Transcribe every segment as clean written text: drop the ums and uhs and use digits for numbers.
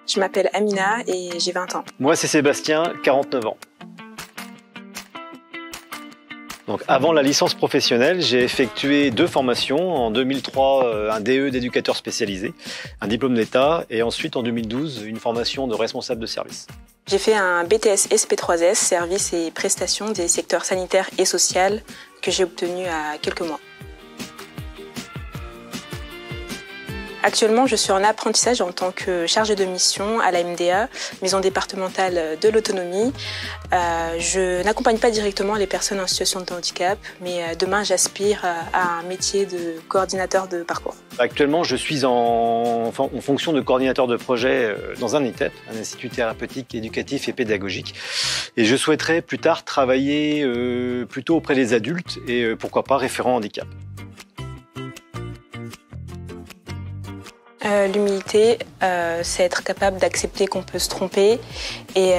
Je m'appelle Amina et j'ai 20 ans. Moi, c'est Sébastien, 49 ans. Donc, avant la licence professionnelle, j'ai effectué 2 formations. En 2003, un DE d'éducateur spécialisé, un diplôme d'État, et ensuite en 2012, une formation de responsable de service. J'ai fait un BTS SP3S, services et prestations des secteurs sanitaires et social, que j'ai obtenu à quelques mois. Actuellement, je suis en apprentissage en tant que chargée de mission à la MDA, Maison départementale de l'autonomie. Je n'accompagne pas directement les personnes en situation de handicap, mais demain, j'aspire à un métier de coordinateur de parcours. Actuellement, je suis en fonction de coordinateur de projet dans un ITEP, un institut thérapeutique, éducatif et pédagogique. Et je souhaiterais plus tard travailler plutôt auprès des adultes et pourquoi pas référent handicap. L'humilité, c'est être capable d'accepter qu'on peut se tromper et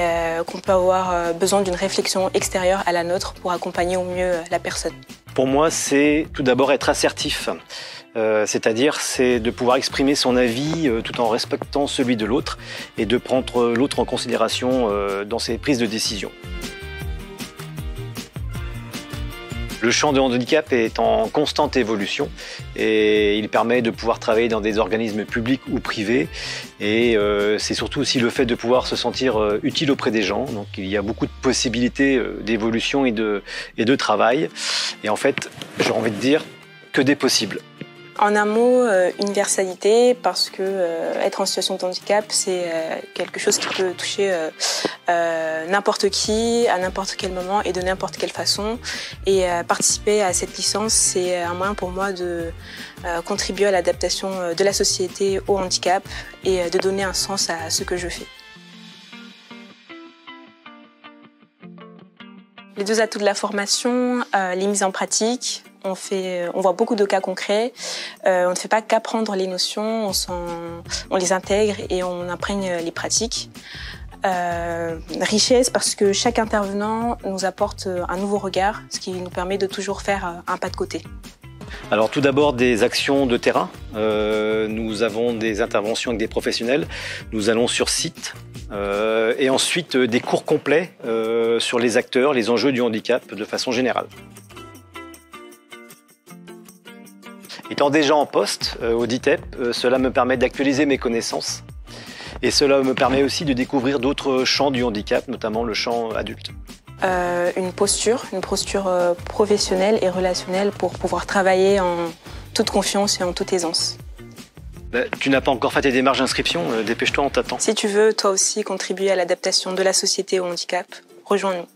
qu'on peut avoir besoin d'une réflexion extérieure à la nôtre pour accompagner au mieux la personne. Pour moi, c'est tout d'abord être assertif. C'est-à-dire, c'est de pouvoir exprimer son avis tout en respectant celui de l'autre et de prendre l'autre en considération dans ses prises de décision. Le champ de handicap est en constante évolution et il permet de pouvoir travailler dans des organismes publics ou privés et c'est surtout aussi le fait de pouvoir se sentir utile auprès des gens. Donc il y a beaucoup de possibilités d'évolution et de travail et en fait j'ai envie de dire que des possibles. En un mot, universalité, parce que être en situation de handicap, c'est quelque chose qui peut toucher n'importe qui, à n'importe quel moment et de n'importe quelle façon. Et participer à cette licence, c'est un moyen pour moi de contribuer à l'adaptation de la société au handicap et de donner un sens à ce que je fais. Les 2 atouts de la formation, les mises en pratique. On voit beaucoup de cas concrets. On ne fait pas qu'apprendre les notions, on les intègre et on imprègne les pratiques. Richesse parce que chaque intervenant nous apporte un nouveau regard, ce qui nous permet de toujours faire un pas de côté. Alors tout d'abord des actions de terrain. Nous avons des interventions avec des professionnels. Nous allons sur site. Et ensuite des cours complets sur les acteurs, les enjeux du handicap de façon générale. Étant déjà en poste au DITEP, cela me permet d'actualiser mes connaissances et cela me permet aussi de découvrir d'autres champs du handicap, notamment le champ adulte. Une posture professionnelle et relationnelle pour pouvoir travailler en toute confiance et en toute aisance. Tu n'as pas encore fait tes démarches d'inscription, dépêche-toi, on t'attend. Si tu veux toi aussi contribuer à l'adaptation de la société au handicap, rejoins-nous.